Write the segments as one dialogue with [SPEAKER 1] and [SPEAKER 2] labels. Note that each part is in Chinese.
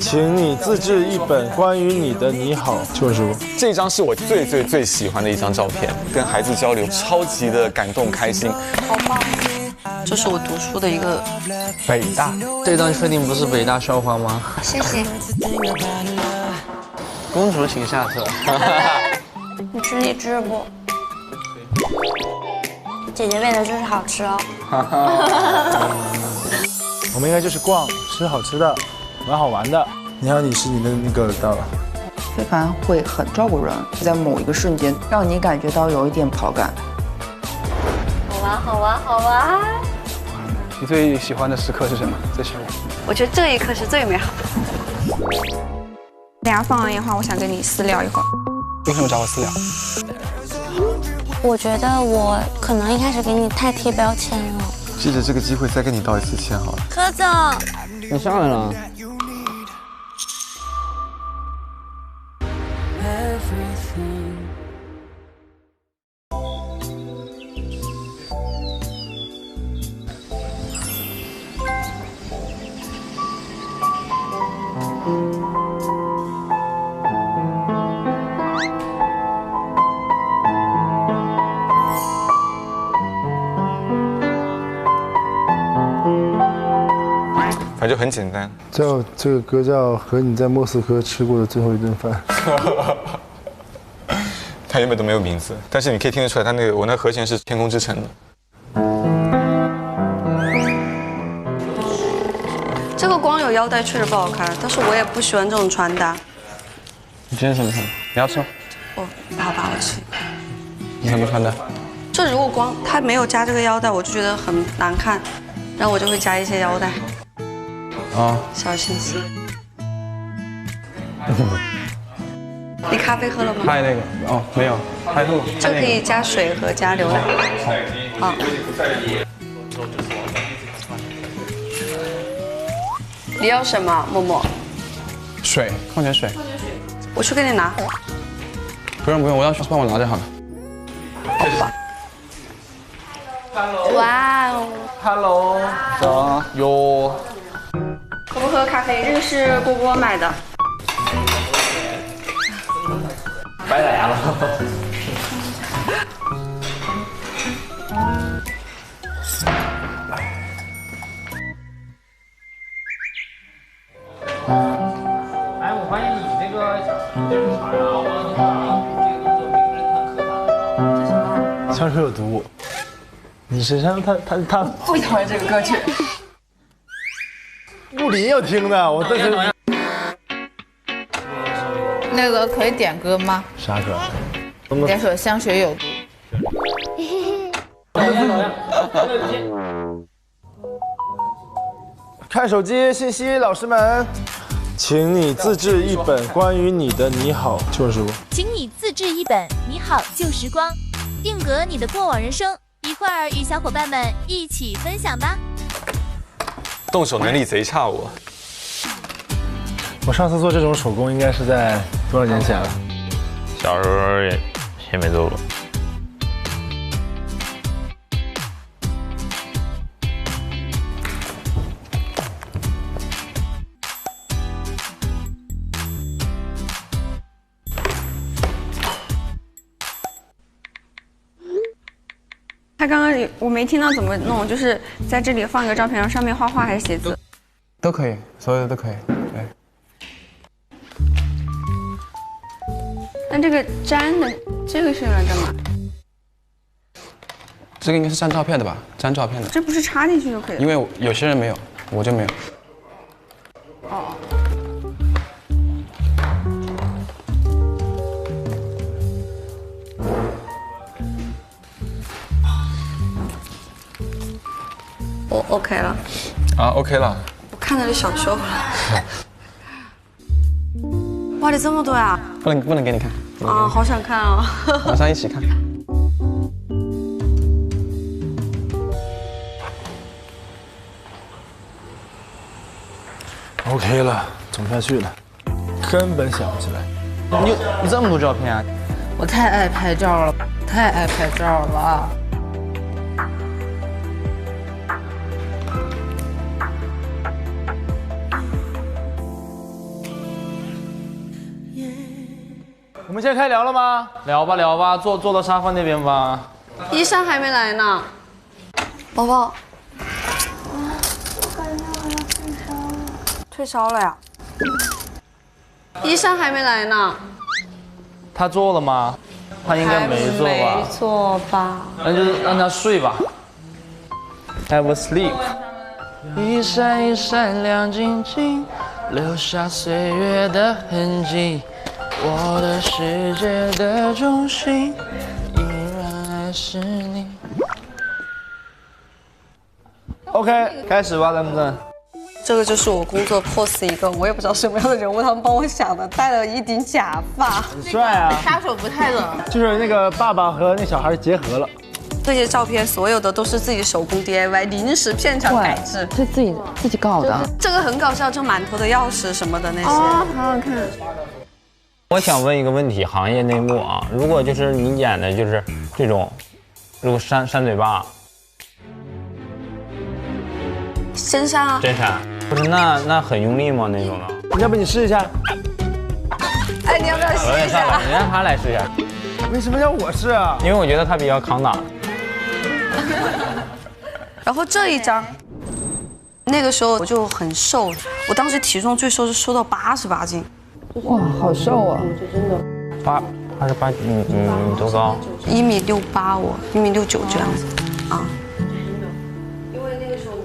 [SPEAKER 1] 请你自制一本关于你的你好旧书。
[SPEAKER 2] 这张是我最喜欢的一张照片，跟孩子交流，超级的感动开心。
[SPEAKER 3] 好棒！这是我读书的一个
[SPEAKER 4] 北大。这张确定不是北大校花吗？
[SPEAKER 3] 谢谢。
[SPEAKER 4] 公主请下车。
[SPEAKER 3] 你吃荔枝不？姐姐喂的就是好吃哦。
[SPEAKER 1] 我们应该就是逛，吃好吃的，玩好玩的。你好，你是你的那个到了。
[SPEAKER 5] 非凡会很照顾人，在某一个瞬间让你感觉到有一点跑感。
[SPEAKER 3] 好玩，好玩，好玩！
[SPEAKER 4] 你最喜欢的时刻是什么？最喜欢？
[SPEAKER 3] 我觉得这一刻是最美好的。
[SPEAKER 6] 等下放完烟花，我想跟你私聊一会儿。
[SPEAKER 4] 为什么找我私聊？
[SPEAKER 3] 我觉得我可能一开始给你太贴标签了。
[SPEAKER 2] 借着这个机会再跟你道一次歉好了。
[SPEAKER 3] 柯总，
[SPEAKER 4] 你上来了。
[SPEAKER 2] 反正就很简单。
[SPEAKER 1] 叫这个歌叫《和你在莫斯科吃过的最后一顿饭》。
[SPEAKER 2] 它原本都没有名字，但是你可以听得出来，它我那和弦是天空之城的。
[SPEAKER 3] 这个光有腰带确实不好看，但是我也不喜欢这种穿搭。
[SPEAKER 4] 你今天什么穿？你要吃吗？
[SPEAKER 3] 哦，好吧，我吃。
[SPEAKER 4] 你什么穿的？
[SPEAKER 3] 这如果光它没有加这个腰带，我就觉得很难看，然后我就会加一些腰带。
[SPEAKER 4] 啊，
[SPEAKER 3] 小心思。你咖啡喝了吗？
[SPEAKER 4] 还有那个哦，没有，还喝。
[SPEAKER 3] 这个可以加水和加牛奶。好。你要什么，默默？
[SPEAKER 4] 水，矿泉水。
[SPEAKER 3] 我去给你拿。
[SPEAKER 4] 不用不用，我让去帮我拿就好了。
[SPEAKER 3] 好吧。哇哦
[SPEAKER 4] Hello， 走哟。
[SPEAKER 6] 喝不喝咖啡？这个是波波买的。
[SPEAKER 4] 白来了。
[SPEAKER 7] 哎，我发现你这个这是啥呀？这个动作每个人很可怕。
[SPEAKER 1] 枪手有毒。你身上他
[SPEAKER 5] 最讨厌这个歌曲。
[SPEAKER 1] 物理要听的，我这是
[SPEAKER 8] 那个可以点歌吗？
[SPEAKER 1] 啥歌？
[SPEAKER 8] 点首《香水有毒》。
[SPEAKER 1] 看手机信息，老师们，请你自制一本关于你的你好旧书。
[SPEAKER 9] 请你自制一本《你好旧时光》，定格你的过往人生，一会儿与小伙伴们一起分享吧。
[SPEAKER 2] 动手能力贼差我。
[SPEAKER 1] 我上次做这种手工应该是在多少年前了？
[SPEAKER 7] 小时候也没做过。
[SPEAKER 6] 他刚刚我没听到怎么弄，就是在这里放一个照片，然后上面画画还是写字？
[SPEAKER 4] 都可以，所有的都可以。对。
[SPEAKER 6] 那这个粘的，这个是用来干嘛？
[SPEAKER 4] 这个应该是粘照片的吧？粘照片的。
[SPEAKER 6] 这不是插进去就可以了？
[SPEAKER 4] 因为有些人没有，我就没有。
[SPEAKER 6] 哦。
[SPEAKER 3] 我 OK 了。
[SPEAKER 2] 啊 ，OK 了。
[SPEAKER 3] 我看到你小胸了。哇，你这么多呀？
[SPEAKER 4] 不能给你看。
[SPEAKER 3] 啊，好想看啊！
[SPEAKER 4] 晚上一起看。
[SPEAKER 1] OK 了，走不下去了，根本想不起来。
[SPEAKER 4] 你这么多照片啊？
[SPEAKER 8] 我太爱拍照了，太爱拍照了。
[SPEAKER 1] 我们现在开聊了吗？聊吧聊吧，坐到沙发那边吧。
[SPEAKER 3] 医生还没来呢，宝宝。退烧了呀？医生还没来呢。
[SPEAKER 1] 他做了吗？他应该没做吧？
[SPEAKER 3] 没做吧？
[SPEAKER 1] 那就让他睡吧。Have a sleep。一闪一闪亮晶晶，留下岁月的痕迹。我的世界的中心，依然还是你。OK， 开始吧，咱们。
[SPEAKER 3] 这个就是我工作 pose 一个，我也不知道什么样的人物，他们帮我想的，戴了一顶假发，
[SPEAKER 1] 很帅啊！
[SPEAKER 8] 杀手不太冷，
[SPEAKER 1] 就是那个爸爸和那小孩结合了。
[SPEAKER 3] 这些照片所有的都是自己手工 DIY， 临时片场改制，
[SPEAKER 5] 是自己搞的。
[SPEAKER 3] 这个很搞笑，就馒头的钥匙什么的那些。
[SPEAKER 6] 哦，好好看。
[SPEAKER 7] 我想问一个问题，行业内幕啊，如果就是你演的就是这种，如果扇嘴巴，
[SPEAKER 3] 真扇啊？
[SPEAKER 7] 真扇，不是那很用力吗？那种的？
[SPEAKER 1] 要不你试一下？
[SPEAKER 3] 哎，你要不要试一下？
[SPEAKER 7] 你让他来试一下。
[SPEAKER 1] 为什么要我试啊？
[SPEAKER 7] 因为我觉得他比较抗打。
[SPEAKER 3] 然后这一张，那个时候我就很瘦，我当时体重最瘦是瘦到88斤。
[SPEAKER 5] 哇，好瘦啊
[SPEAKER 7] 88，你多高
[SPEAKER 3] 1.68米，我1.69米这样子啊。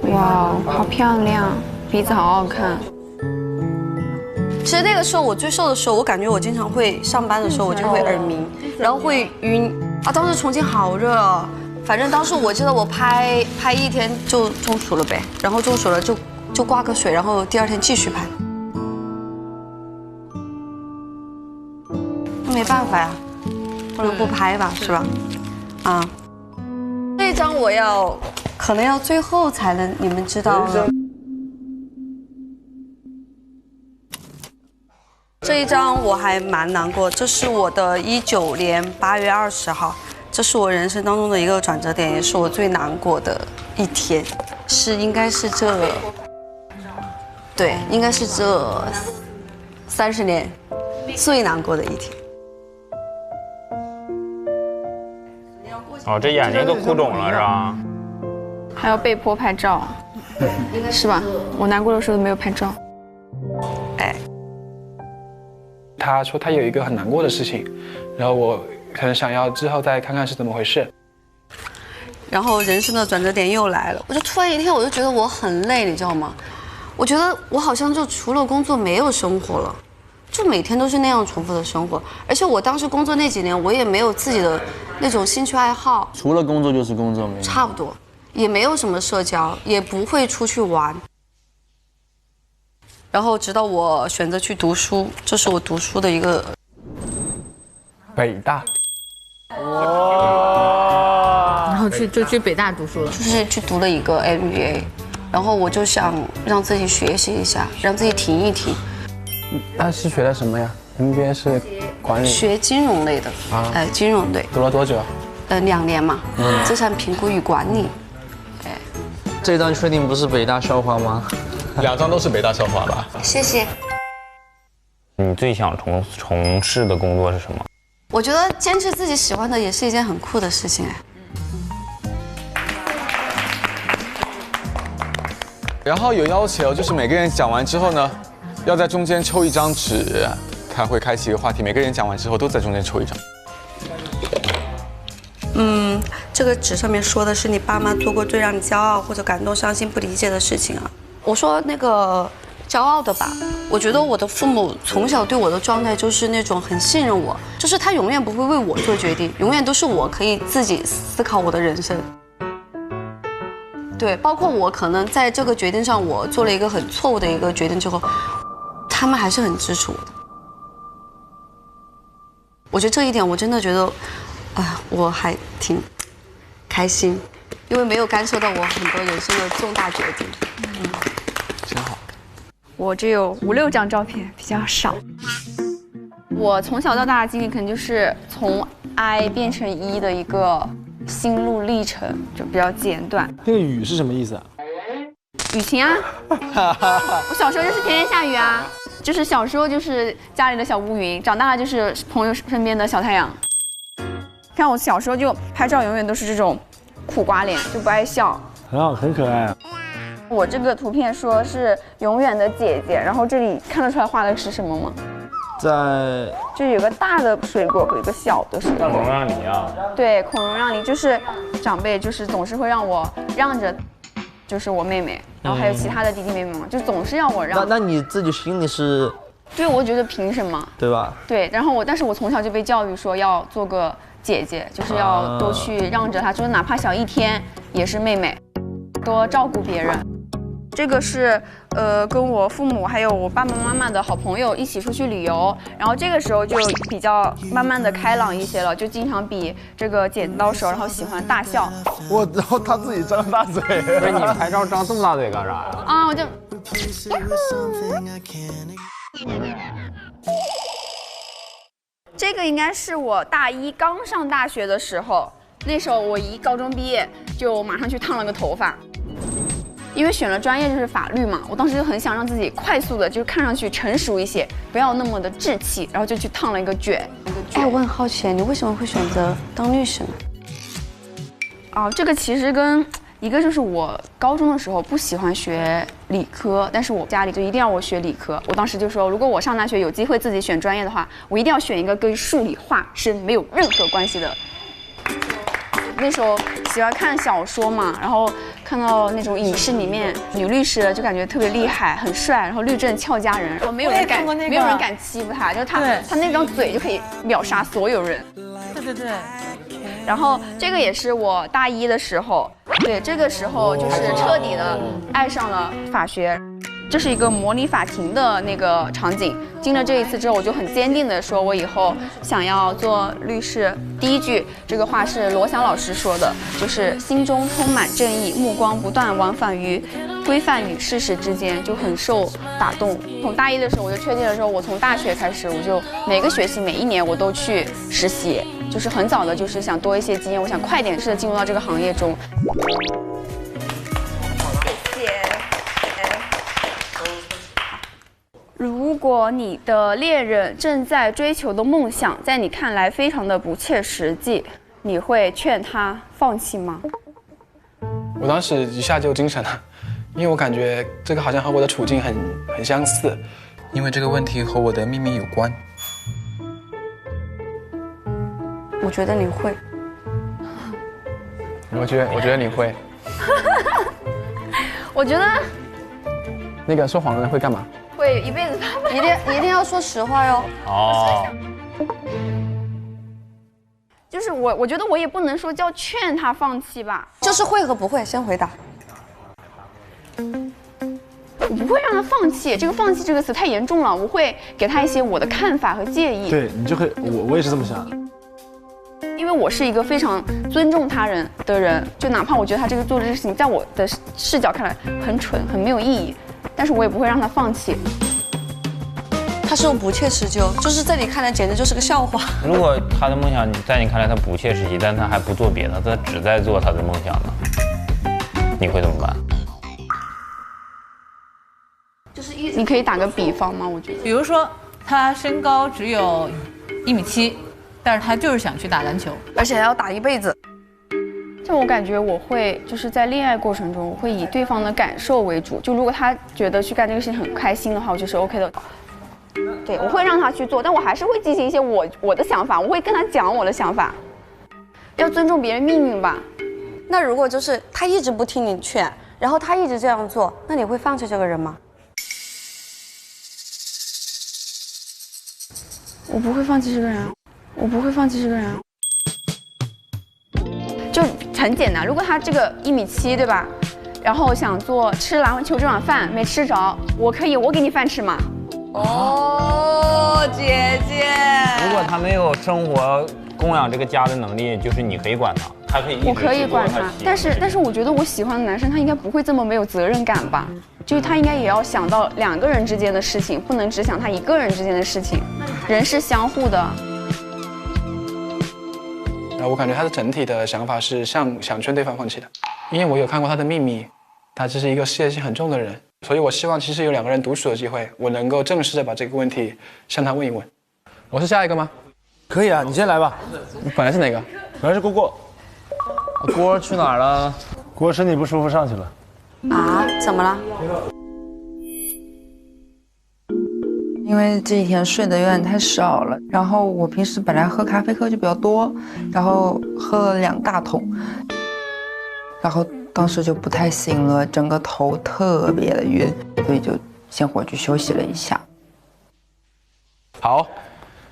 [SPEAKER 6] 哇，好漂亮，鼻子好好看。
[SPEAKER 3] 其实那个时候我最瘦的时候，我感觉我经常会上班的时候我就会耳鸣，然后会晕啊。当时重庆好热啊，反正当时我记得我拍一天就中暑了呗，然后中暑了就挂个水，然后第二天继续拍。没办法呀，不能不拍吧，是吧？啊，这张我可能要最后才能你们知道了。这一张我还蛮难过，这是我的19年8月20号，这是我人生当中的一个转折点，也是我最难过的一天，应该是这30年最难过的一天。
[SPEAKER 7] 哦，这眼睛都哭肿了是吧？
[SPEAKER 6] 还要被迫拍照，是吧？我难过的时候都没有拍照。
[SPEAKER 3] 哎，
[SPEAKER 4] 他说他有一个很难过的事情，然后我可能想要之后再看看是怎么回事。
[SPEAKER 3] 然后人生的转折点又来了，我就突然一天我就觉得我很累，你知道吗？我觉得我好像就除了工作没有生活了。就每天都是那样重复的生活，而且我当时工作那几年，我也没有自己的那种兴趣爱好，
[SPEAKER 1] 除了工作就是工作，没
[SPEAKER 3] 差不多，也没有什么社交，也不会出去玩。然后直到我选择去读书，这是我读书的一个
[SPEAKER 4] 北大。
[SPEAKER 8] 然后就去北大读书了，
[SPEAKER 3] 就是去读了一个 MBA， 然后我就想让自己学习一下，让自己停一停。
[SPEAKER 4] 那是学的什么呀 ？MBA 是管理，
[SPEAKER 3] 学金融类的啊，金融类。
[SPEAKER 4] 读了多久
[SPEAKER 3] ？2年嘛，资产评估与管理。哎，
[SPEAKER 1] 这张确定不是北大校花吗
[SPEAKER 2] ？2张都是北大校花吧？
[SPEAKER 3] 谢谢。
[SPEAKER 7] 你最想从事的工作是什么？
[SPEAKER 3] 我觉得坚持自己喜欢的也是一件很酷的事情哎。
[SPEAKER 2] 然后有要求，就是每个人讲完之后呢，要在中间抽一张纸，他会开启一个话题，每个人讲完之后都在中间抽一张。
[SPEAKER 3] 这个纸上面说的是你爸妈做过最让你骄傲或者感动、伤心、不理解的事情啊。我说那个骄傲的吧，我觉得我的父母从小对我的状态就是那种很信任我，就是他永远不会为我做决定，永远都是我可以自己思考我的人生。对，包括我可能在这个决定上，我做了一个很错误的一个决定之后，他们还是很支持我的。我觉得这一点我真的觉得，我还挺开心，因为没有干涉到我很多人生的重大决定。
[SPEAKER 2] 真好。
[SPEAKER 6] 我只有5、6张照片，比较少。我从小到大的经历可能就是从 I 变成 E 的一个心路历程，就比较简短。
[SPEAKER 1] 那个雨是什么意思啊？
[SPEAKER 6] 雨晴啊，我小时候就是天天下雨啊。就是小时候就是家里的小乌云，长大了就是朋友身边的小太阳。看我小时候就拍照，永远都是这种苦瓜脸，就不爱笑。
[SPEAKER 10] 很好，很可爱。
[SPEAKER 6] 我这个图片说是永远的姐姐，然后这里看得出来画的是什么吗？
[SPEAKER 10] 在
[SPEAKER 6] 就有个大的水果和一个小的水果。
[SPEAKER 7] 孔融让梨啊。
[SPEAKER 6] 对，孔融让梨就是长辈就是总是会让我让着，就是我妹妹，然后还有其他的弟弟妹妹嘛，就总是要我让。
[SPEAKER 1] 那你自己心里是？
[SPEAKER 6] 对，我觉得凭什么？
[SPEAKER 1] 对吧？
[SPEAKER 6] 对，然后但是我从小就被教育说要做个姐姐，就是要多去让着她，就是哪怕小一天也是妹妹，多照顾别人。这个是跟我父母还有我爸爸妈妈的好朋友一起出去旅游，然后这个时候就比较慢慢的开朗一些了，就经常比这个剪刀手，然后喜欢大笑。
[SPEAKER 10] 然后他自己张大嘴。
[SPEAKER 7] 不是你拍照张这么大嘴干啥呀？
[SPEAKER 6] 啊，我就。这个应该是我大一刚上大学的时候，那时候我一高中毕业就马上去烫了个头发。因为选了专业就是法律嘛，我当时就很想让自己快速的，就是看上去成熟一些，不要那么的稚气，然后就去烫了一个卷。
[SPEAKER 3] 哎，我很好奇，你为什么会选择当律师呢？
[SPEAKER 6] 啊，这个其实跟一个就是我高中的时候不喜欢学理科，但是我家里就一定要我学理科。我当时就说，如果我上大学有机会自己选专业的话，我一定要选一个跟数理化生没有任何关系的。那时候喜欢看小说嘛，然后看到那种影视里面女律师就感觉特别厉害，很帅，然后律政俏佳人，然后没有人敢欺负他，就是他那张嘴就可以秒杀所有人。
[SPEAKER 8] 对。
[SPEAKER 6] 然后这个也是我大一的时候，对，这个时候就是彻底的爱上了法学。这是一个模拟法庭的那个场景。经了这一次之后，我就很坚定的说，我以后想要做律师。第一句这个话是罗翔老师说的，就是心中充满正义，目光不断往返于规范与事实之间，就很受打动。从大一的时候我就确定了说，我从大学开始，我就每个学期每一年我都去实习，就是很早的，就是想多一些经验，我想快点是进入到这个行业中。如果你的恋人正在追求的梦想，在你看来非常的不切实际，你会劝他放弃吗？
[SPEAKER 4] 我当时一下就精神了，因为我感觉这个好像和我的处境很相似，
[SPEAKER 2] 因为这个问题和我的秘密有关。
[SPEAKER 3] 我觉得你会。
[SPEAKER 4] 我觉得你会。
[SPEAKER 6] 我觉得
[SPEAKER 4] 那个说谎的人会干嘛？
[SPEAKER 6] 会一辈子怕怕，
[SPEAKER 3] 一定要说实话哟。
[SPEAKER 7] 哦。
[SPEAKER 6] 就是我觉得我也不能说叫劝他放弃吧，
[SPEAKER 3] 就是会和不会，先回答。
[SPEAKER 6] 我不会让他放弃，这个放弃这个词太严重了，我会给他一些我的看法和建议。
[SPEAKER 10] 对你就会，我也是这么想的。
[SPEAKER 6] 因为我是一个非常尊重他人的人，就哪怕我觉得他做这个事情，在我的视角看来很蠢，很没有意义。但是我也不会让他放弃。
[SPEAKER 3] 他是用不切实际，就是在你看来简直就是个笑话。
[SPEAKER 7] 如果他的梦想在你看来他不切实际，但他还不做别的，他只在做他的梦想呢，你会怎么办？
[SPEAKER 6] 就是你可以打个比方吗？我觉得，
[SPEAKER 8] 比如说他身高只有1.7米，但是他就是想去打篮球，
[SPEAKER 3] 而且还要打一辈子。
[SPEAKER 6] 就我感觉我会就是在恋爱过程中，我会以对方的感受为主。就如果他觉得去干这个事情很开心的话，我就是 OK 的。对，我会让他去做，但我还是会进行一些我的想法，我会跟他讲我的想法。要尊重别人命运吧。
[SPEAKER 3] 那如果就是他一直不听你劝，然后他一直这样做，那你会放弃这个人吗？
[SPEAKER 6] 我不会放弃这个人，我不会放弃这个人。就很简单，如果他这个1.7米，对吧？然后想吃篮球这碗饭没吃着，我给你饭吃嘛。
[SPEAKER 3] 哦，姐姐。
[SPEAKER 7] 如果他没有生活供养这个家的能力，就是你可以管他，他可以一直
[SPEAKER 6] 我可以管他，但是我觉得我喜欢的男生他应该不会这么没有责任感吧？就是他应该也要想到2个人之间的事情，不能只想他1个人之间的事情。人是相互的。
[SPEAKER 4] 然后我感觉他的整体的想法是想劝对方放弃的，因为我有看过他的秘密，他这是一个事业心很重的人，所以我希望其实有2个人独处的机会，我能够正式的把这个问题向他问一问。我是下一个吗？
[SPEAKER 10] 可以啊，你先来吧。
[SPEAKER 4] 你本来是哪个？
[SPEAKER 10] 本来是蝈。
[SPEAKER 1] 锅去哪儿了？
[SPEAKER 10] 蝈身体不舒服上去了。
[SPEAKER 3] 啊？怎么了？
[SPEAKER 5] 因为这几天睡得有点太少了，然后我平时本来喝咖啡喝就比较多，然后喝了2大桶，然后当时就不太行了，整个头特别的晕，所以就先回去休息了一下。
[SPEAKER 4] 好，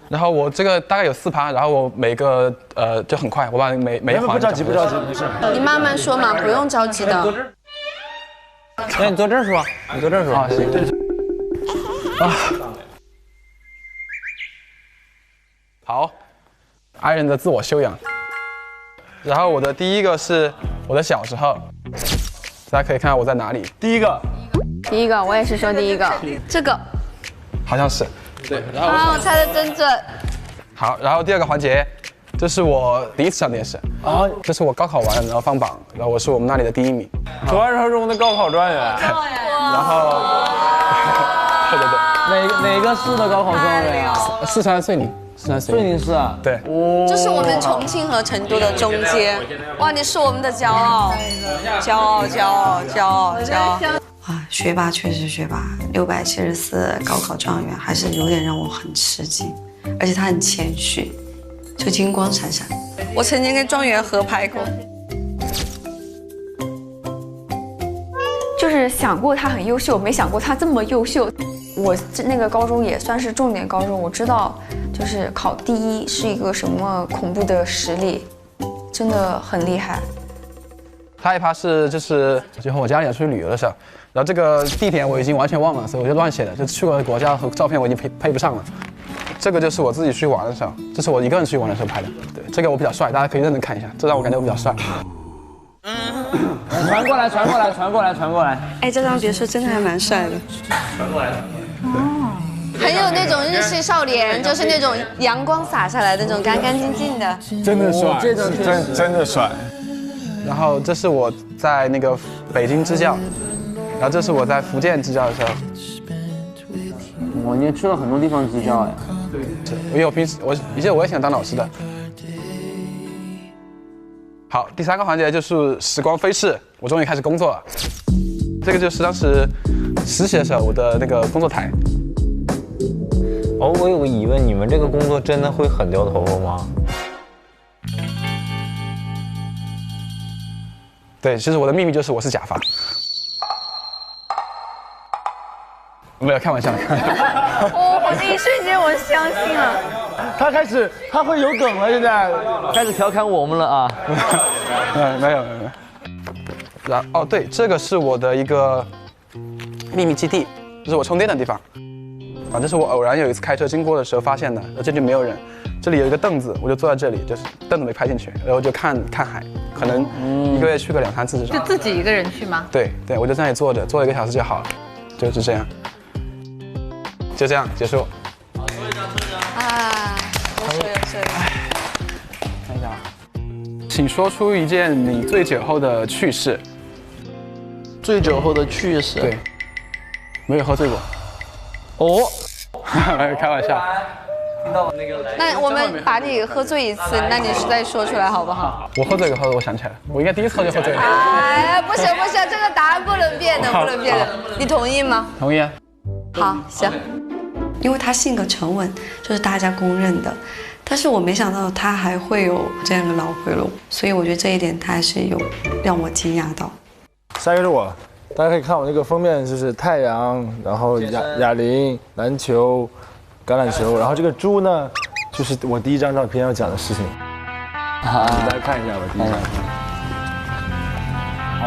[SPEAKER 4] 然后我这个大概有4趴，然后我每个就很快，我把每一环
[SPEAKER 10] 不着急，不着急，没事。
[SPEAKER 3] 你慢慢说嘛，不用着急的。
[SPEAKER 1] 那你坐这儿说，你坐这儿说。
[SPEAKER 4] 啊，行。啊。好，爱人的自我修养。然后我的第一个是我的小时候，大家可以看到我在哪里。
[SPEAKER 10] 第一个，
[SPEAKER 6] 我也是说第一个，
[SPEAKER 3] 这个
[SPEAKER 4] 好像是。对，然后
[SPEAKER 3] 啊，我猜的真准。
[SPEAKER 4] 好，然后第2个环节，这是我第1次上电视啊，这是我高考完然后放榜，然后我是我们那里的第1名，
[SPEAKER 1] 传说中的高考状元。
[SPEAKER 4] 然后，对对对，
[SPEAKER 1] 哪个市的高考状元啊？
[SPEAKER 4] 四川遂宁。
[SPEAKER 1] 遂宁市啊，
[SPEAKER 4] 对，
[SPEAKER 3] 就是我们重庆和成都的中间。哇，你是我们的骄傲，骄傲，骄傲，骄傲，骄傲！啊，学霸确实学霸，674高考状元，还是有点让我很吃惊。而且他很谦虚，就金光闪闪。我曾经跟状元合拍过。
[SPEAKER 6] 就是想过他很优秀，没想过他这么优秀。我那个高中也算是重点高中，我知道就是考第1是一个什么恐怖的实力，真的很厉害。
[SPEAKER 4] 下一趴是就是和我家里人出去旅游的时候，然后这个地点我已经完全忘了，所以我就乱写的，就去过的国家和照片我已经配不上了。这个就是我自己出去玩的时候，这是我一个人出去玩的时候拍的。对，这个我比较帅，大家可以认真看一下，这让我感觉我比较帅。
[SPEAKER 1] 传过来，传过来，传过来，传过来。
[SPEAKER 3] 哎，这张别墅真的还蛮帅的。
[SPEAKER 1] 传过来。
[SPEAKER 3] 哦，很有那种日系少年，就是那种阳光洒下来的那种干干净净的。
[SPEAKER 10] 真的帅，真的帅。
[SPEAKER 4] 然后这是我在那个北京支教，然后这是我在福建支教的时候。
[SPEAKER 1] 哇，你也去了很多地方支教呀。
[SPEAKER 4] 对，因为我平时以前我也想当老师的。好，第3个环节就是时光飞逝，我终于开始工作了。这个就是当时实习的时候我的那个工作台。
[SPEAKER 11] 哦，我有个疑问，你们这个工作真的会很掉头发吗？
[SPEAKER 4] 对，其实我的秘密就是我是假发。没有开玩笑，开玩笑。
[SPEAKER 6] 哦，那一瞬间我相信了。
[SPEAKER 10] 他会有梗了，现在
[SPEAKER 1] 开始调侃我们了啊。
[SPEAKER 4] 没有。然后哦，对，这个是我的一个秘密基地，这是我充电的地方。啊，这是我偶然有一次开车经过的时候发现的，这里没有人，这里有一个凳子，我就坐在这里，就是凳子没拍进去，然后就看海，可能1个月去个2、3次这种。
[SPEAKER 8] 就自己一个人去吗？
[SPEAKER 4] 对，我就在那里坐着，坐1个小时就好了，就是这样，就这样结束。
[SPEAKER 3] 啊，有水。
[SPEAKER 4] 看一下，请说出一件你醉酒后的趣事。
[SPEAKER 1] 醉酒后的趣事？
[SPEAKER 4] 对，没有喝醉过。
[SPEAKER 1] 哦，
[SPEAKER 4] 开玩笑。
[SPEAKER 3] 那我们把你喝醉1次，那你再说出来好不好？
[SPEAKER 4] 我喝醉以后，我想起来了，我应该第1次喝就喝醉了。
[SPEAKER 3] 哎，不行，这个答案不能变的，不能变的。你同意吗？
[SPEAKER 4] 同意啊。
[SPEAKER 3] 好，行。因为他性格沉稳，这是大家公认的。但是我没想到他还会有这样的脑回路，所以我觉得这一点他还是有让我惊讶到。
[SPEAKER 10] 下一个是我，大家可以看我那个封面，就是太阳，然后哑铃、篮球、橄榄球，然后这个猪呢，就是我第1张照片要讲的事情。大家看一下我第1张。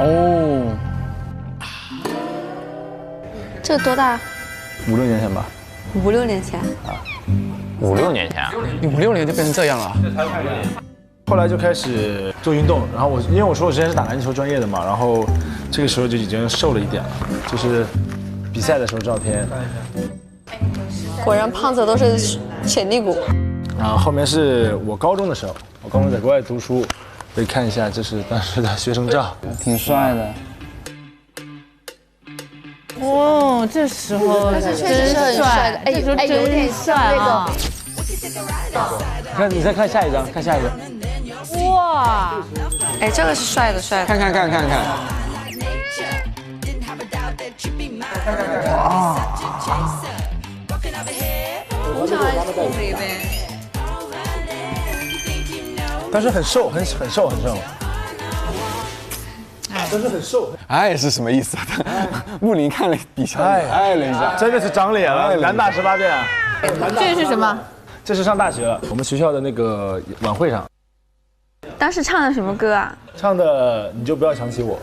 [SPEAKER 1] 哦，
[SPEAKER 3] 这多大
[SPEAKER 10] ？5、6年前吧。
[SPEAKER 3] 5、6年前。
[SPEAKER 11] 5、6年前，
[SPEAKER 4] 你5、6年就变成这样了。
[SPEAKER 10] 后来就开始做运动，然后因为我说我之前是打篮球专业的嘛，然后这个时候就已经瘦了一点了，就是比赛的时候照片。
[SPEAKER 3] 果然胖子都是潜力股。
[SPEAKER 10] 然后后面是我高中的时候，我高中在国外读书，可以看一下，这是当时的学生照，
[SPEAKER 1] 挺帅的。
[SPEAKER 3] 哇，
[SPEAKER 8] 哦，这时候
[SPEAKER 3] 确实是很帅的，
[SPEAKER 8] 这时候
[SPEAKER 3] 有点像那个。
[SPEAKER 10] 看，你再看下一张，看下一张。
[SPEAKER 8] 哇，
[SPEAKER 3] 哎，这个是帅的，帅的。
[SPEAKER 2] 看。
[SPEAKER 10] 哇！
[SPEAKER 8] 从小爱吃这一杯。
[SPEAKER 10] 但是很瘦，很瘦。但是很瘦。
[SPEAKER 2] 爱是什么意思啊？木林看了比较爱了一下，
[SPEAKER 10] 真的是长脸了，敢打18遍啊！
[SPEAKER 8] 这是什么？
[SPEAKER 10] 这是上大学了，我们学校的那个晚会上
[SPEAKER 6] 当时唱的什么歌啊？
[SPEAKER 10] 唱的，你就不要想起我。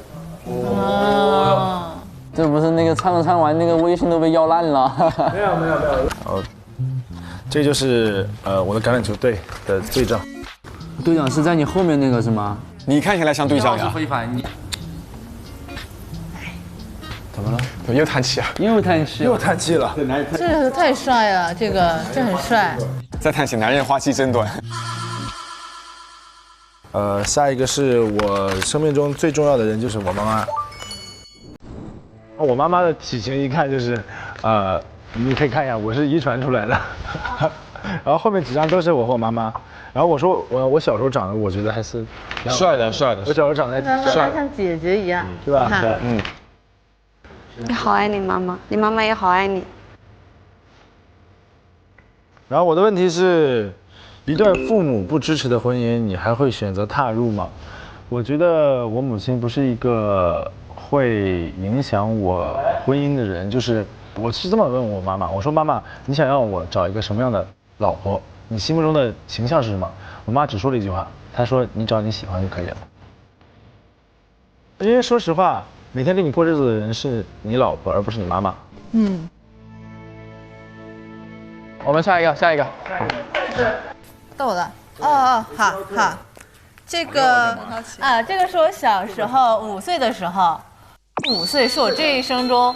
[SPEAKER 8] 哦，
[SPEAKER 1] 这不是那个唱完那个微信都被要烂了。
[SPEAKER 10] 没有。这就是我的橄榄球队的队长。
[SPEAKER 1] 队长是在你后面那个是吗？
[SPEAKER 2] 你看起来像队长呀。
[SPEAKER 1] 非凡，你
[SPEAKER 2] 怎么了？又叹气啊！
[SPEAKER 1] 又叹气
[SPEAKER 10] 了。
[SPEAKER 8] 这个太帅了，这很帅。
[SPEAKER 2] 再叹气，男人花期真短。
[SPEAKER 10] 下一个是我生命中最重要的人，就是我妈妈。我妈妈的体型一看就是，你可以看一下，我是遗传出来的。然后后面几张都是我和我妈妈。然后我说我小时候长得，我觉得还是
[SPEAKER 2] 帅的。
[SPEAKER 10] 我小时候长得还帅，
[SPEAKER 8] 像姐姐一样，
[SPEAKER 10] 是吧？
[SPEAKER 2] 嗯。
[SPEAKER 3] 你好爱你妈妈，你妈妈也好爱你。
[SPEAKER 10] 然后我的问题是，一段父母不支持的婚姻，你还会选择踏入吗？我觉得我母亲不是一个会影响我婚姻的人，就是我是这么问我妈妈，我说妈妈，你想要我找一个什么样的老婆？你心目中的形象是什么？我妈只说了一句话，她说你找你喜欢就可以了。因为说实话，每天跟你过日子的人是你老婆，而不是你妈妈。
[SPEAKER 8] 嗯。
[SPEAKER 1] 我们下一个。
[SPEAKER 8] 到我了。好。这个这个是我小时候5岁的时候，5岁是我这一生中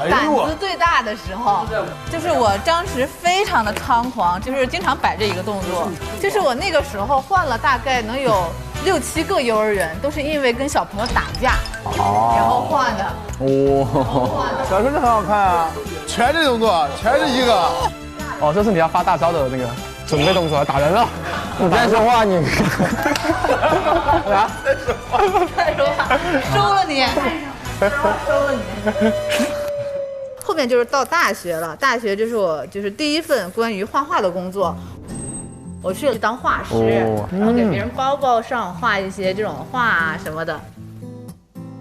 [SPEAKER 8] 胆子最大的时候，就是我当时非常的猖狂，就是经常摆这一个动作，就是我那个时候换了大概能有6、7个幼儿园，都是因为跟小朋友打架，然后换的。
[SPEAKER 10] 小时候就很好看啊，全这动作，全是一个。
[SPEAKER 1] 哦，这是你要发大招的那个准备动作，打人了。你再说话你。
[SPEAKER 8] 再说话，收了你。后面就是到大学了，大学就是我第一份关于画画的工作，我去当画师，然后给别人包包上画一些这种画啊什么的。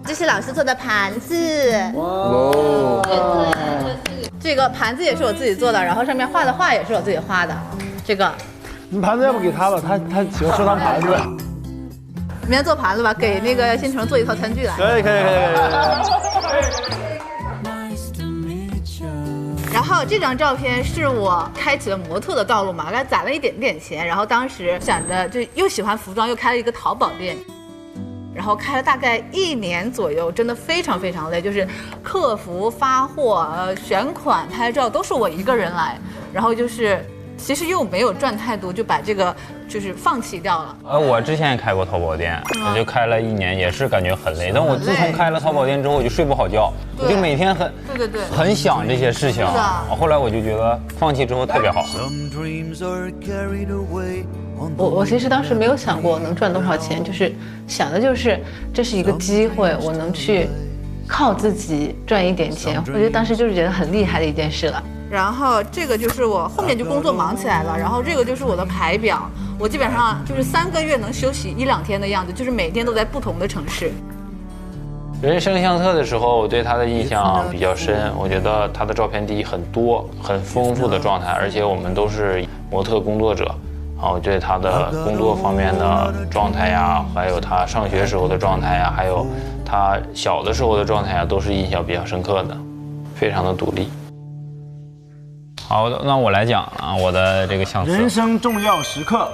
[SPEAKER 8] 这是老师做的盘子，这个盘子也是我自己做的，然后上面画的画也是我自己画的。这个，
[SPEAKER 10] 你盘子要不给他吧，他喜欢收藏盘子。
[SPEAKER 8] 明天做盘子吧，给那个新城做一套餐具来。
[SPEAKER 10] 可以。
[SPEAKER 8] 然后这张照片是我开启了模特的道路嘛，来攒了一点点钱，然后当时想着就又喜欢服装，又开了一个淘宝店，然后开了大概1年左右，真的非常非常累，就是客服、发货、选款、拍照都是我一个人来，然后就是其实又没有赚太多，就把这个就是放弃掉了。
[SPEAKER 11] 我之前也开过淘宝店，我就开了1年，也是感觉很累。但我自从开了淘宝店之后，我就睡不好觉，我就每天很想这些事情。后来我就觉得放弃之后特别好。
[SPEAKER 8] 我其实当时没有想过能赚多少钱，就是想的就是这是一个机会，我能去靠自己赚一点钱。我觉得当时就是觉得很厉害的一件事了。然后这个就是我后面就工作忙起来了，然后这个就是我的排表，我基本上就是3个月能休息1、2天的样子，就是每天都在不同的城市。
[SPEAKER 11] 人生相册的时候，我对他的印象比较深。我觉得他的照片第一很多，很丰富的状态，而且我们都是模特工作者，啊，我对他的工作方面的状态呀，还有他上学时候的状态呀，还有他小的时候的状态呀，都是印象比较深刻的，非常的独立。好，那我来讲啊，我的这个相册。
[SPEAKER 10] 人生重要时刻。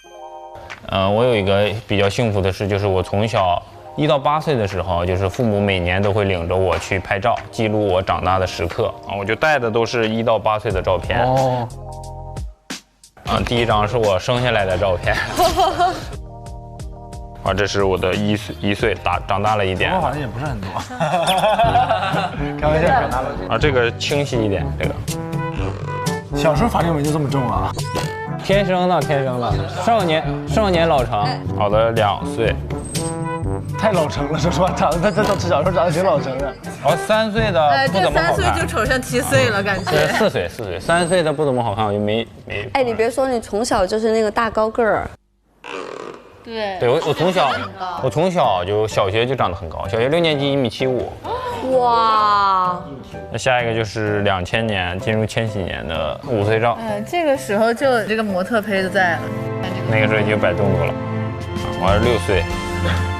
[SPEAKER 11] 我有一个比较幸福的事，就是我从小1到8岁的时候，就是父母每年都会领着我去拍照，记录我长大的时刻啊。我就带的都是1到8岁的照片。第一张是我生下来的照片。啊，这是我的一岁长大了一点。
[SPEAKER 10] 我好像也不是很多。开玩笑，长大了。
[SPEAKER 11] 啊，这个清晰一点，这个。
[SPEAKER 10] 小时候法令纹就这么重啊？
[SPEAKER 11] 天生的，少年老成。好的，2岁。
[SPEAKER 10] 太老成了，说实话，他小时候长得挺老成的。
[SPEAKER 11] 3岁的不怎么好看。
[SPEAKER 8] 这3岁就瞅上7岁了，感觉。
[SPEAKER 11] 4岁，3岁的不怎么好看，我就没。
[SPEAKER 3] 哎，你别说，你从小就是那个大高个儿。
[SPEAKER 8] 对，
[SPEAKER 11] 我从小就小学就长得很高，小学6年级1.75米。
[SPEAKER 3] 哇！
[SPEAKER 11] 那下一个就是2000年进入千禧年的5岁照。
[SPEAKER 8] 这个时候就这个模特胚都在了。
[SPEAKER 11] 那个时候已经摆动作了。我是6岁。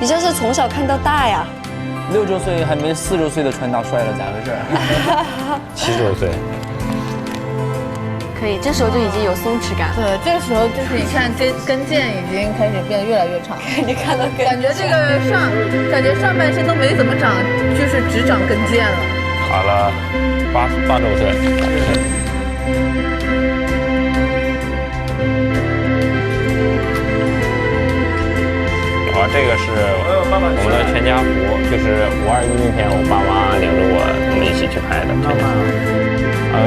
[SPEAKER 3] 你这是从小看到大呀
[SPEAKER 1] ？6、9岁还没4、6岁的穿搭帅了，咋回事
[SPEAKER 11] ？7、9岁。
[SPEAKER 6] 可以，这时候就已经有松弛感。
[SPEAKER 8] 对，这时候就是你看跟腱已经开始变得越来越长。
[SPEAKER 3] 你看到
[SPEAKER 8] 感觉这个感觉上半身都没怎么长，就是只长跟腱了。
[SPEAKER 11] 好了，8周岁。这个是我们的全家福，就是5·2移民片，我爸妈领着我们一起去拍的全家福。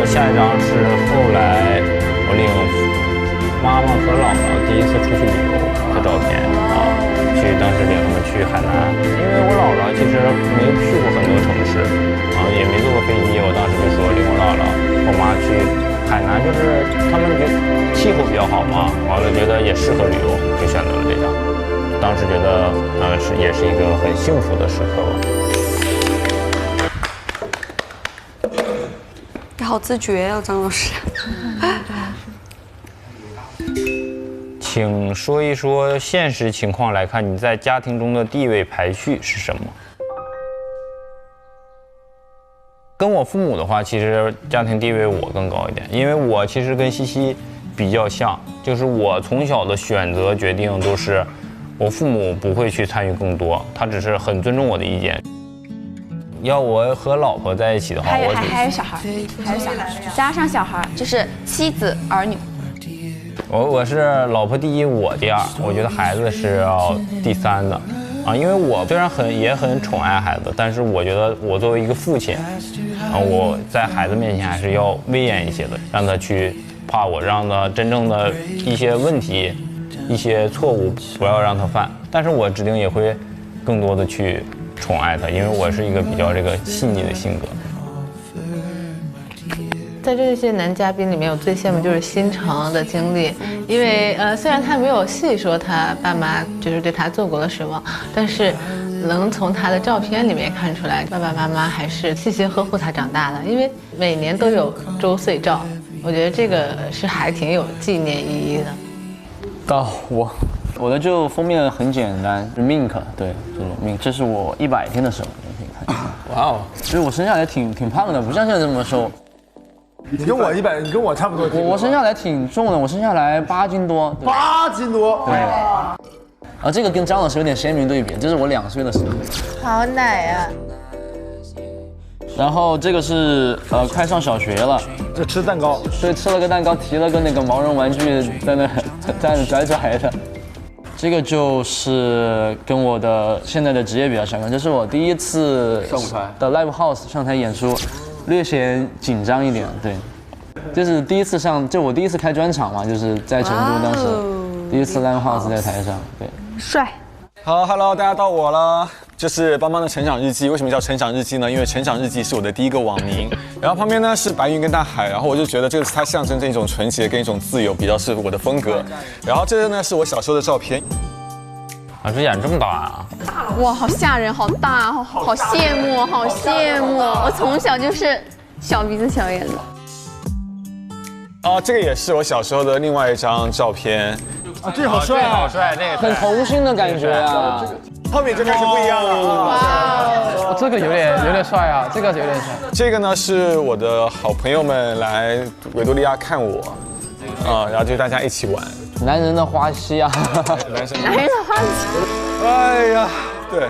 [SPEAKER 11] 下一张是后来我领妈妈和姥姥第一次出去旅游的照片啊，当时领他们去海南，因为我姥姥其实没去过很多城市啊，也没坐过飞机，我当时就说领我姥姥我妈去海南，就是他们觉得气候比较好嘛，完了觉得也适合旅游，就选择了这张。当时觉得，也是一个很幸福的时刻吧。
[SPEAKER 3] 你好自觉呀，张老师。
[SPEAKER 11] 请说一说现实情况来看，你在家庭中的地位排序是什么？跟我父母的话，其实家庭地位我更高一点，因为我其实跟西西比较像，就是我从小的选择决定都是。我父母不会去参与更多，他只是很尊重我的意见。要我和老婆在一起的话，
[SPEAKER 6] 还有小孩，加上小孩就是妻子儿女。
[SPEAKER 11] 我是老婆第一，我第2，我觉得孩子是要第3的啊，因为我虽然也很宠爱孩子，但是我觉得我作为一个父亲啊，我在孩子面前还是要威严一些的，让他去怕我，让他真正的一些问题。一些错误不要让他犯，但是我指定也会更多的去宠爱他，因为我是一个比较这个细腻的性格。
[SPEAKER 8] 在这些男嘉宾里面，我最羡慕就是新城的经历，因为虽然他没有细说他爸妈就是对他做过了什么，但是能从他的照片里面看出来，爸爸妈妈还是细心呵护他长大的，因为每年都有周岁照，我觉得这个是还挺有纪念意义的。
[SPEAKER 1] 我的就封面很简单，是 Mink， 对，就是 Mink， 这是我100天的时候，你可以看。哇哦，所以我生下来挺胖的，不像现在这么瘦。
[SPEAKER 10] 你跟我差不多。
[SPEAKER 1] 我生下来挺重的，我生下来8斤多。
[SPEAKER 10] 8斤多。
[SPEAKER 1] 对。这个跟张老师有点鲜明对比，这是我2岁的时候。
[SPEAKER 8] 好奶啊！
[SPEAKER 1] 然后这个是快上小学了，
[SPEAKER 10] 就吃蛋糕，
[SPEAKER 1] 对，吃了个蛋糕，提了个那个毛绒玩具在那站着拽拽的。这个就是跟我的现在的职业比较相关，这是我第一次上舞台的 live house 上台演出，略显紧张一点，对，就是第一次就我第一次开专场嘛，就是在成都当时第一次 live house 在台上，对，
[SPEAKER 6] 帅。
[SPEAKER 2] 好 ，Hello， 大家到我了。这是邦邦的成长日记，为什么叫成长日记呢？因为成长日记是我的第一个网名。然后旁边呢是白云跟大海，然后我就觉得这个它象征着一种纯洁跟一种自由，比较适合我的风格。然后这个呢是我小时候的照片。
[SPEAKER 11] 啊，这眼这么大啊！
[SPEAKER 6] 哇，好吓人，好大，好羡慕，好羡慕！我从小就是小鼻子小眼的。
[SPEAKER 2] 哦，这个也是我小时候的另外一张照片。
[SPEAKER 10] 啊，这好帅啊！
[SPEAKER 11] 好帅，这个
[SPEAKER 1] 很童心的感觉啊。
[SPEAKER 2] 后面就开始不一样了。
[SPEAKER 1] 哇，这个有点帅啊，这个有点帅。
[SPEAKER 2] 这个呢是我的好朋友们来维多利亚看我，然后就大家一起玩。
[SPEAKER 1] 男人的花期啊，
[SPEAKER 2] 男
[SPEAKER 6] 人的花期。
[SPEAKER 2] 哎呀，对。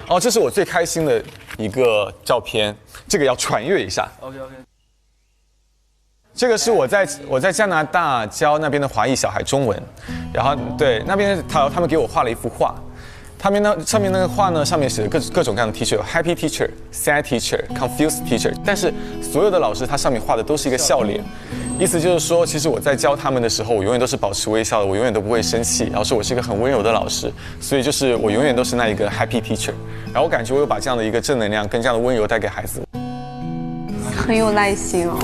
[SPEAKER 2] 哦，这是我最开心的一个照片，这个要传阅一下。OK。这个是我在加拿大教那边的华裔小孩中文，然后对那边他们给我画了一幅画，他们呢上面那个画呢上面写的各种各样的 teacher， 有 happy teacher、sad teacher、confused teacher， 但是所有的老师他上面画的都是一个笑脸，意思就是说，其实我在教他们的时候，我永远都是保持微笑的，我永远都不会生气，然后说我是一个很温柔的老师，所以就是我永远都是那一个 happy teacher， 然后我感觉我有把这样的一个正能量跟这样的温柔带给孩子，
[SPEAKER 3] 很有耐心哦。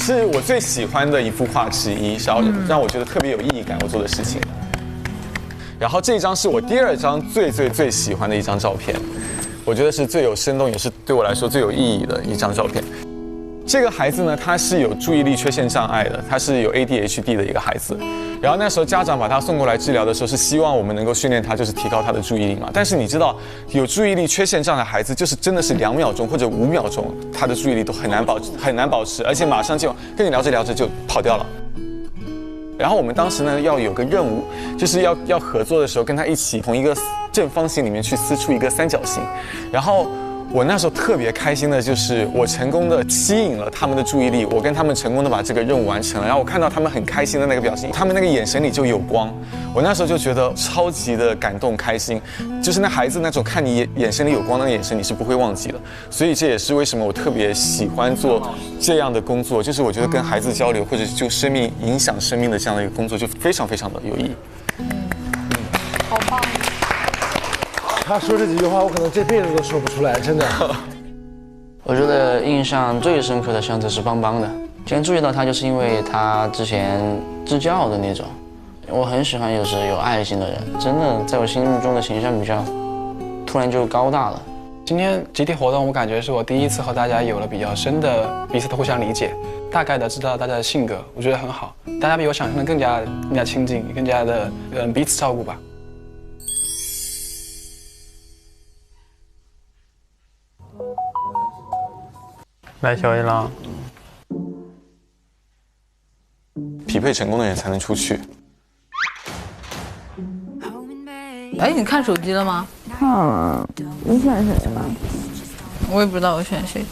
[SPEAKER 2] 是我最喜欢的一幅画之一，然后让我觉得特别有意义感，我做的事情。然后这一张是我第2张最喜欢的一张照片，我觉得是最有生动，也是对我来说最有意义的一张照片。这个孩子呢，他是有注意力缺陷障碍的，他是有 ADHD 的一个孩子。然后那时候家长把他送过来治疗的时候，是希望我们能够训练他，就是提高他的注意力嘛。但是你知道，有注意力缺陷障碍的孩子，就是真的是2秒钟或者5秒钟，他的注意力都很难保持，而且马上就跟你聊着就跑掉了。然后我们当时呢要有个任务，就是要合作的时候跟他一起从一个正方形里面去撕出一个三角形，然后我那时候特别开心的就是我成功的吸引了他们的注意力，我跟他们成功的把这个任务完成了，然后我看到他们很开心的那个表情，他们那个眼神里就有光，我那时候就觉得超级的感动开心，就是那孩子那种看你眼神里有光的眼神你是不会忘记的，所以这也是为什么我特别喜欢做这样的工作，就是我觉得跟孩子交流或者就生命影响生命的这样的一个工作就非常的有意义。
[SPEAKER 3] 好棒！
[SPEAKER 10] 他说这几句话，我可能这辈子都说不出来，真的。
[SPEAKER 1] 我觉得印象最深刻的相册是邦邦的。今天注意到他，就是因为他之前支教的那种。我很喜欢就是有爱心的人，真的在我心目中的形象比较突然就高大了。
[SPEAKER 4] 今天集体活动，我感觉是我第一次和大家有了比较深的彼此的互相理解，大概的知道大家的性格，我觉得很好。大家比我想象的更加亲近，更加的彼此照顾吧。
[SPEAKER 11] 来，小一郎，
[SPEAKER 2] 匹配成功的人才能出去。
[SPEAKER 8] 哎，你看手机了吗？
[SPEAKER 12] 看了。你选谁了？
[SPEAKER 8] 我也不知道我选谁。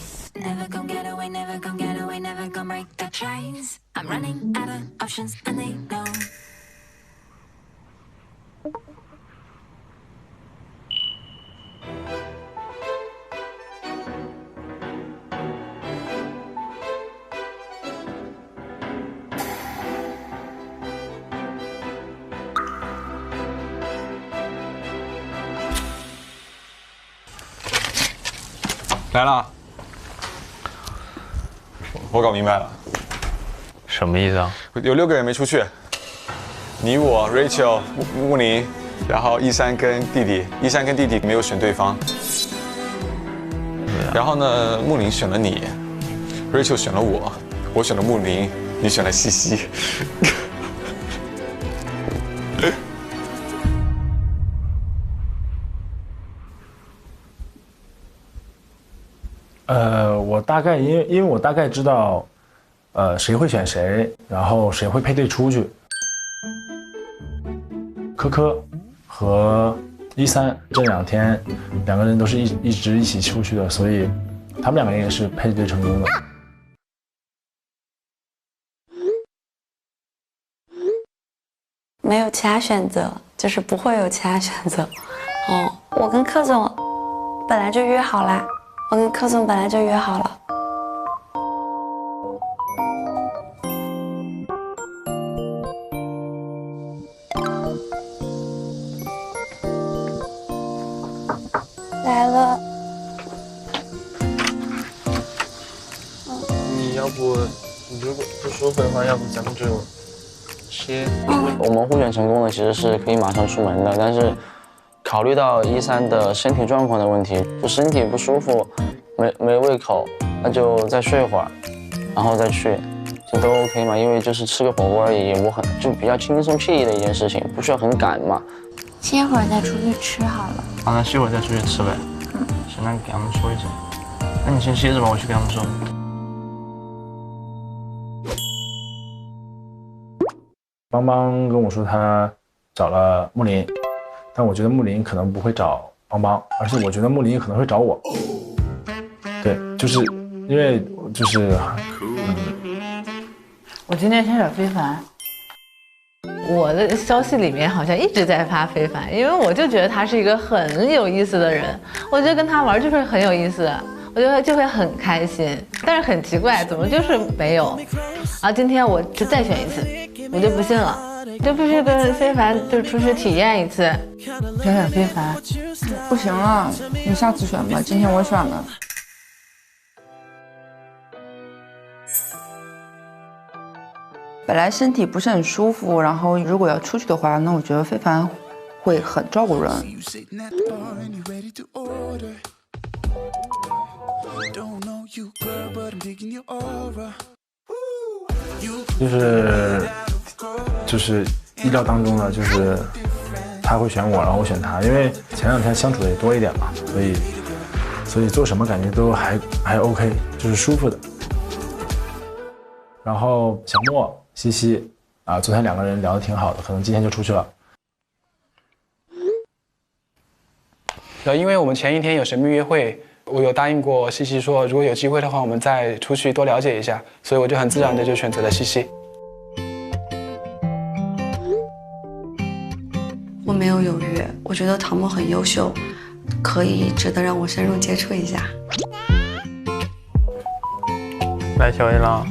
[SPEAKER 2] 来了，我搞明白了，
[SPEAKER 11] 什么意思啊？
[SPEAKER 2] 有6个人没出去，你我 Rachel 木林，然后一山跟弟弟，一山跟弟弟没有选对方，然后呢木林选了你 ，Rachel 选了我，我选了木林，你选了西西。
[SPEAKER 10] 我大概因为我大概知道，谁会选谁，然后谁会配对出去。科科和13这2天2个人都是一直一起出去的，所以他们2个人也是配对成功的。
[SPEAKER 3] 没有其他选择，就是不会有其他选择。哦，我跟柯总本来就约好啦。我跟柯总本来就约好了。来了。
[SPEAKER 1] 你要不，你如果不舒服的话，要不咱们就歇。我们互选成功的其实是可以马上出门的，但是考虑到13的身体状况的问题，就身体不舒服，没胃口，那就再睡会儿，然后再去，就都 OK 嘛。因为就是吃个火锅而已，就比较轻松惬意的一件事情，不需要很赶嘛。
[SPEAKER 9] 歇会儿再出去吃好了。
[SPEAKER 1] 好，那歇会儿再出去吃呗。行，那你给他们说一声。那你先歇着吧，我去给他们说。
[SPEAKER 10] 邦邦跟我说他找了木林，但我觉得木林可能不会找邦邦，而且我觉得木林可能会找我。对，就是因为就是
[SPEAKER 8] 我今天先找非凡。我的消息里面好像一直在发非凡，因为我就觉得他是一个很有意思的人，我觉得跟他玩就是很有意思，我觉得就会很开心。但是很奇怪，怎么就是没有？然后今天我就再选一次，我就不信了，就必须跟非凡就出去体验一次。选非凡，
[SPEAKER 5] 不行了，你下次选吧，今天我选了。本来身体不是很舒服，然后如果要出去的话，那我觉得非凡会很照顾人。
[SPEAKER 10] 就是意料当中的，就是他会选我，然后我选他，因为前2天相处的也多一点嘛，所以做什么感觉都还 OK， 就是舒服的。然后小莫、西西啊，昨天2个人聊得挺好的，可能今天就出去了。
[SPEAKER 4] 因为我们前1天有神秘约会，我有答应过西西说，如果有机会的话，我们再出去多了解一下，所以我就很自然的就选择了西西。
[SPEAKER 3] 我没有犹豫，我觉得唐默很优秀，可以值得让我深入接触一下。
[SPEAKER 11] 来，小 A 了。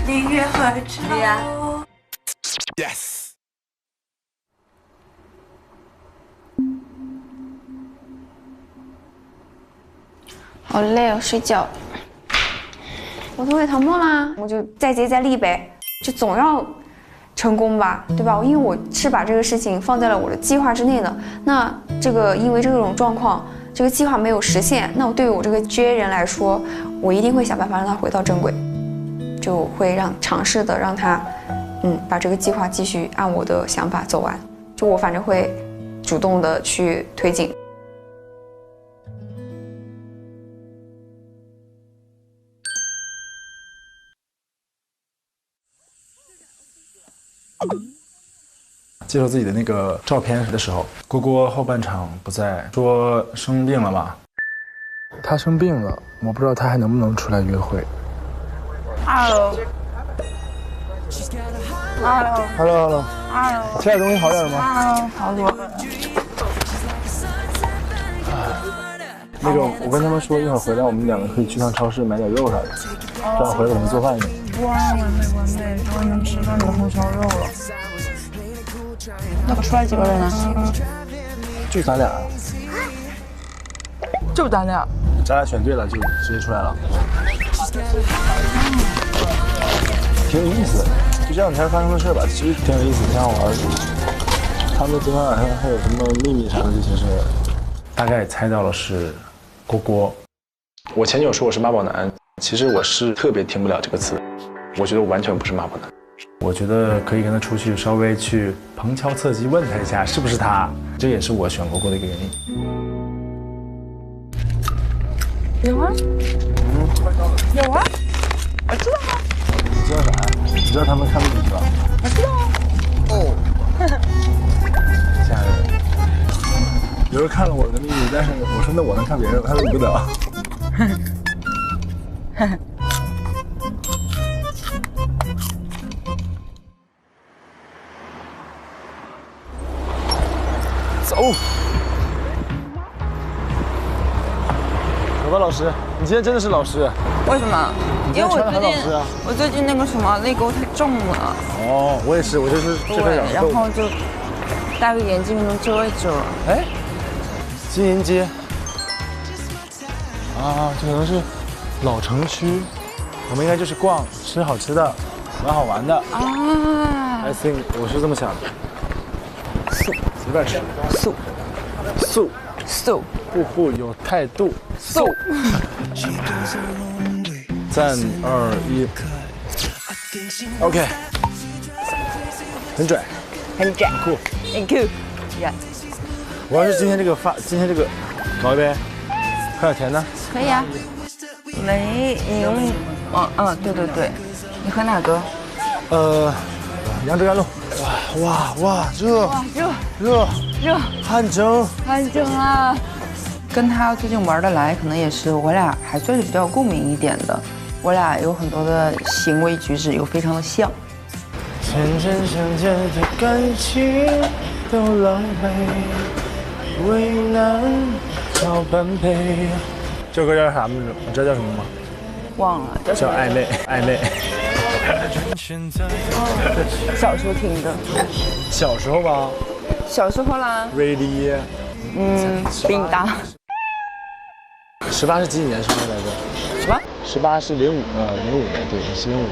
[SPEAKER 3] 你约会去呀
[SPEAKER 2] Yes。
[SPEAKER 6] 好累哦，睡觉。我投给唐默啦，我就再接再厉呗，就总要成功吧，对吧？因为我是把这个事情放在了我的计划之内的。那因为这种状况，这个计划没有实现，那对于我这个 J 人来说，我一定会想办法让他回到正轨，就会尝试的让他，把这个计划继续按我的想法走完。就我反正会主动的去推进。
[SPEAKER 10] 介绍自己的那个照片的时候，郭郭后半场不在，说生病了嘛。他生病了，我不知道他还能不能出来约会。
[SPEAKER 5] Hello。
[SPEAKER 10] 吃点东西好点了吗？
[SPEAKER 5] 好多了。
[SPEAKER 10] 那个，我跟他们说，一会儿回来我们2个可以去趟超市买点肉啥的，这样回来我们做饭去。
[SPEAKER 5] 完美，终于能吃到你的红烧肉了。那个出来几个人呢？
[SPEAKER 10] 就咱俩。
[SPEAKER 5] 就咱俩。
[SPEAKER 10] 咱俩选对了就直接出来了。挺有意思的，就这2天发生的事吧，其实挺有意思，挺好玩的。他们昨天晚上还有什么秘密啥的这些事，大概猜到了是郭郭。我前女友说我是妈宝男，其实我是特别听不了这个词，我觉得我完全不是妈宝男。我觉得可以跟他出去，稍微去旁敲侧击问他一下是不是他，这也是我选郭郭的一个原因。
[SPEAKER 5] 有啊，有啊，我知道啊。
[SPEAKER 10] 你知道啥呀？你知道他们看不起吧？
[SPEAKER 5] 我知道啊。哦。
[SPEAKER 10] 吓人。有人看了我的秘密，但是我说那我能看别人，他说你不能。走。走吧，老师，你今天真的是老师。
[SPEAKER 5] 为什么？因为我最近那个什么泪沟太重了。
[SPEAKER 10] 哦，我也是，我就是这边
[SPEAKER 5] 然后就戴个眼镜能遮一遮。
[SPEAKER 10] 哎，金银街啊，这可能是老城区，我们应该就是逛吃好吃的，玩好玩的啊。I think 我是这么想的。素随便吃，素，不有态度，素。3、2、1 ，OK， 很拽，
[SPEAKER 5] 很
[SPEAKER 10] 酷，
[SPEAKER 5] 很酷，呀！
[SPEAKER 10] 我要是今天这个搞一杯，喝点甜的。
[SPEAKER 5] 可以啊。没，你用对，你喝哪个？
[SPEAKER 10] 扬州原路。哇，哇，热汗蒸
[SPEAKER 5] 啊！跟他最近玩得来，可能也是我俩还算是比较有共鸣一点的。我俩有很多的行为举止又非常的像。
[SPEAKER 10] 真正相见的感情都狼狈，为难找般配。这歌叫啥名字？你知道叫什么吗？
[SPEAKER 5] 忘了，
[SPEAKER 10] 叫暧昧。
[SPEAKER 5] 小时候听的。
[SPEAKER 10] 小时候吧。
[SPEAKER 5] 小时候啦。
[SPEAKER 10] Really？
[SPEAKER 5] 比你大。
[SPEAKER 10] 18是几几年生的来着？
[SPEAKER 5] 什么
[SPEAKER 10] ？18是05年，对，你是05年。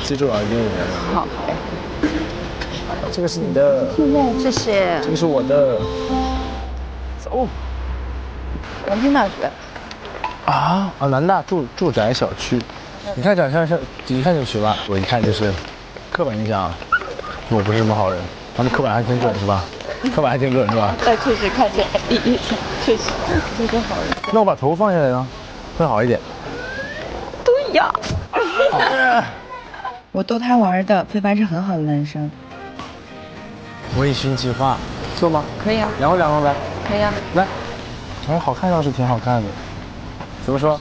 [SPEAKER 10] 记住了，05年。
[SPEAKER 5] 好。
[SPEAKER 10] 这个是你的。
[SPEAKER 5] 谢谢。
[SPEAKER 10] 这个是我的。走。
[SPEAKER 5] 南京大学。
[SPEAKER 10] 南大住宅小区。你看长相一看就学霸，我一看就是刻板印象，我不是什么好人。然后你刻板还挺准是吧？刻板还挺准是吧？
[SPEAKER 5] 确实看起来，确实不是好人。
[SPEAKER 10] 那我把头放下来呢，会好一点。
[SPEAKER 5] 对呀。我逗他玩的，非凡是很好的男生。
[SPEAKER 10] 微醺计划，做吗？
[SPEAKER 5] 可以啊。
[SPEAKER 10] 两会来。
[SPEAKER 5] 可以啊。
[SPEAKER 10] 来，好看倒是挺好看的。怎么说？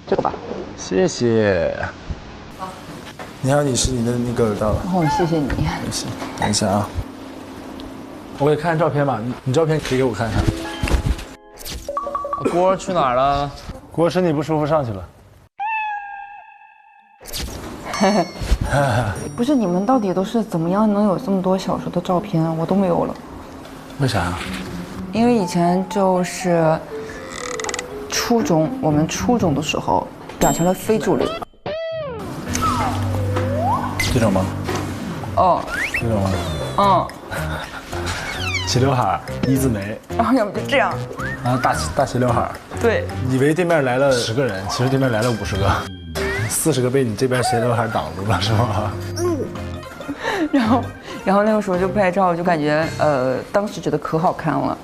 [SPEAKER 5] 这个吧。
[SPEAKER 10] 谢谢。你好，你是你的那个到了。
[SPEAKER 5] 谢谢你。
[SPEAKER 10] 行，等一下啊。我给看照片吧，你照片可以给我看看。
[SPEAKER 1] 锅去哪儿了？
[SPEAKER 10] 锅身体不舒服上去了。
[SPEAKER 5] 不是你们到底都是怎么样能有这么多小时候的照片啊？我都没有了。
[SPEAKER 10] 为啥？
[SPEAKER 5] 因为以前就是我们初中的时候变成了非主流。
[SPEAKER 10] 这种吗？这种吗？齐刘海，一字眉，
[SPEAKER 5] 然后要不就这样，
[SPEAKER 10] 然后大齐刘海。
[SPEAKER 5] 对，
[SPEAKER 10] 以为对面来了10个人，其实对面来了50个，40个被你这边齐刘海挡住了，是吗？
[SPEAKER 5] 然后那个时候就拍照，就感觉当时觉得可好看了。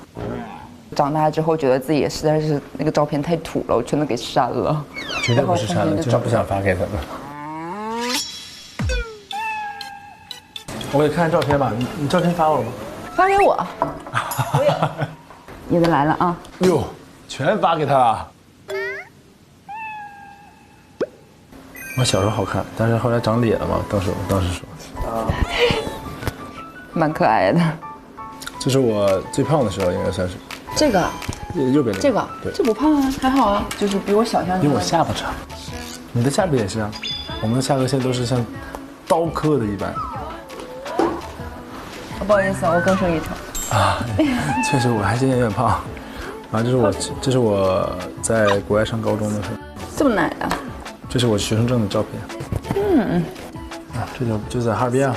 [SPEAKER 5] 长大之后觉得自己也实在是那个照片太土了，我全都给删了。
[SPEAKER 10] 绝对不是删了，就是不想发给他们。我给看照片吧，你照片发我了吗？
[SPEAKER 5] 发给我。我有。你的来了啊！
[SPEAKER 10] 哟，全发给他了。我小时候好看，但是后来长脸了嘛，当时说。
[SPEAKER 5] 蛮可爱的。
[SPEAKER 10] 这是我最胖的时候，应该算是。
[SPEAKER 5] 这个。
[SPEAKER 10] 右边
[SPEAKER 5] 这个。
[SPEAKER 10] 对。
[SPEAKER 5] 这不胖啊，还好啊，就是比我想象的。
[SPEAKER 10] 比我下巴长。你的下巴也是啊，我们的下颌线都是像刀刻的一般。
[SPEAKER 5] 不好意思，我更胜一筹。
[SPEAKER 10] 确实我还是有点胖。然后这是我在国外上高中的时候。
[SPEAKER 5] 这么奶啊？
[SPEAKER 10] 这是我学生证的照片。这就在哈尔滨啊。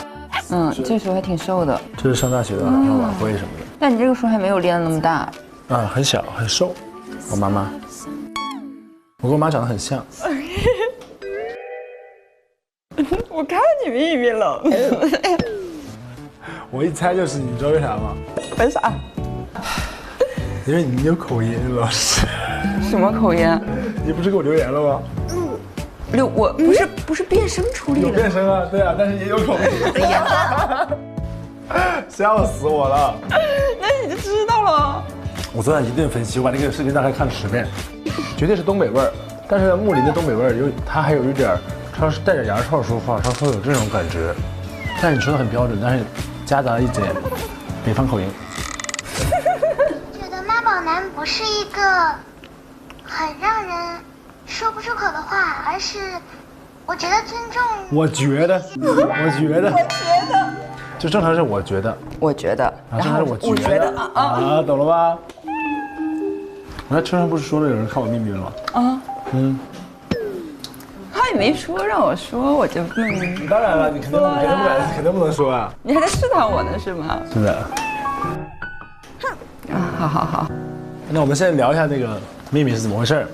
[SPEAKER 5] 这时候还挺瘦的。
[SPEAKER 10] 这是上大学的晚会什么的。
[SPEAKER 5] 但你这个时候还没有练得那么大。
[SPEAKER 10] 很小很瘦。我妈妈，我跟我妈长得很像。
[SPEAKER 5] 我看你秘密了。
[SPEAKER 10] 我一猜就是你知道为啥吗？
[SPEAKER 5] 为啥？
[SPEAKER 10] 因为你有口音，老师。
[SPEAKER 5] 什么口音？
[SPEAKER 10] 你不是给我留言了吗？
[SPEAKER 5] 我不是变声处理的。
[SPEAKER 10] 有变声啊，对啊，但是也有口音。笑死我了。
[SPEAKER 5] 那你就知道了。
[SPEAKER 10] 我昨晚一顿分析，我把那个视频大概看了10遍，绝对是东北味儿。但是木林的东北味儿它还有一点，它是带着牙串说话，它会有这种感觉。但是你说的很标准，但是夹杂了一点北方口音。
[SPEAKER 13] 觉得妈宝男不是一个很让人说不出口的话，而是我觉得尊重。
[SPEAKER 10] 我觉得，就正常是我觉得，然后是我觉得啊，懂了吧？我在车上不是说了有人看我秘密了吗？
[SPEAKER 5] 他也没说让我说，我就
[SPEAKER 10] 当然了，你肯定不能说啊！
[SPEAKER 5] 你还在试探我呢是吗？
[SPEAKER 10] 是的。
[SPEAKER 5] 好。
[SPEAKER 10] 那我们现在聊一下那个秘密是怎么回事。